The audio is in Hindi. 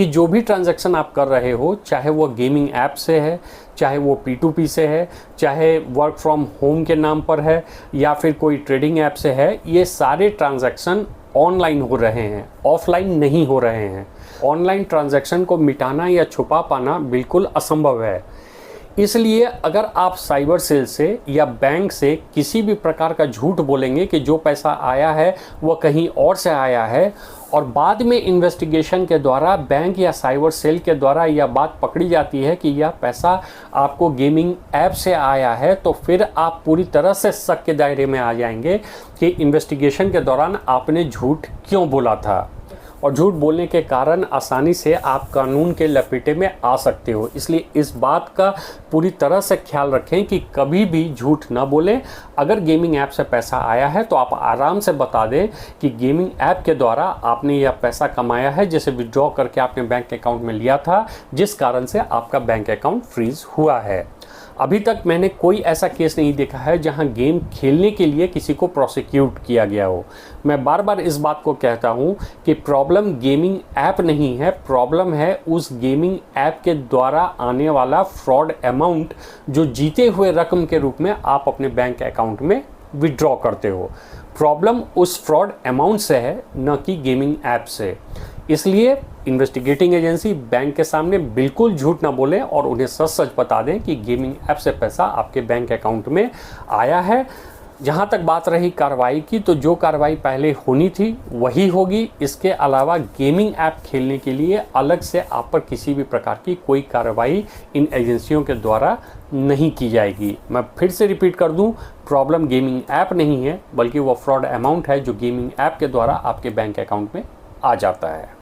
कि जो भी ट्रांजैक्शन आप कर रहे हो, चाहे वो गेमिंग ऐप से है, चाहे वो P2P से है, चाहे वर्क फ्रॉम होम के नाम पर है, या फिर कोई ट्रेडिंग ऐप से है, ये सारे ट्रांजैक्शन ऑनलाइन हो रहे हैं, ऑफलाइन नहीं हो रहे हैं। ऑनलाइन ट्रांजैक्शन को मिटाना या छुपा पाना बिल्कुल असंभव है। इसलिए अगर आप साइबर सेल से या बैंक से किसी भी प्रकार का झूठ बोलेंगे कि जो पैसा आया है वह कहीं और से आया है, और बाद में इन्वेस्टिगेशन के द्वारा बैंक या साइबर सेल के द्वारा यह बात पकड़ी जाती है कि यह पैसा आपको गेमिंग ऐप से आया है, तो फिर आप पूरी तरह से शक के दायरे में आ जाएंगे कि इन्वेस्टिगेशन के दौरान आपने झूठ क्यों बोला था। और झूठ बोलने के कारण आसानी से आप कानून के लपेटे में आ सकते हो। इसलिए इस बात का पूरी तरह से ख्याल रखें कि कभी भी झूठ ना बोलें। अगर गेमिंग ऐप से पैसा आया है तो आप आराम से बता दें कि गेमिंग ऐप के द्वारा आपने यह पैसा कमाया है, जैसे विड्रॉ करके आपने बैंक अकाउंट में लिया था, जिस कारण से आपका बैंक अकाउंट फ्रीज हुआ है। अभी तक मैंने कोई ऐसा केस नहीं देखा है जहां गेम खेलने के लिए किसी को प्रोसिक्यूट किया गया हो। मैं बार बार इस बात को कहता हूं कि प्रॉब्लम गेमिंग ऐप नहीं है, प्रॉब्लम है उस गेमिंग ऐप के द्वारा आने वाला फ्रॉड अमाउंट जो जीते हुए रकम के रूप में आप अपने बैंक अकाउंट में विड्रॉ करते हो। प्रॉब्लम उस फ्रॉड अमाउंट से है, न कि गेमिंग ऐप से। इसलिए इन्वेस्टिगेटिंग एजेंसी बैंक के सामने बिल्कुल झूठ ना बोले और उन्हें सच सच बता दें कि गेमिंग ऐप से पैसा आपके बैंक अकाउंट में आया है। जहां तक बात रही कार्रवाई की, तो जो कार्रवाई पहले होनी थी वही होगी। इसके अलावा गेमिंग ऐप खेलने के लिए अलग से आप पर किसी भी प्रकार की कोई कार्रवाई इन एजेंसियों के द्वारा नहीं की जाएगी। मैं फिर से रिपीट कर दूं, प्रॉब्लम गेमिंग ऐप नहीं है, बल्कि वो फ्रॉड अमाउंट है जो गेमिंग ऐप के द्वारा आपके बैंक अकाउंट में आ जाता है।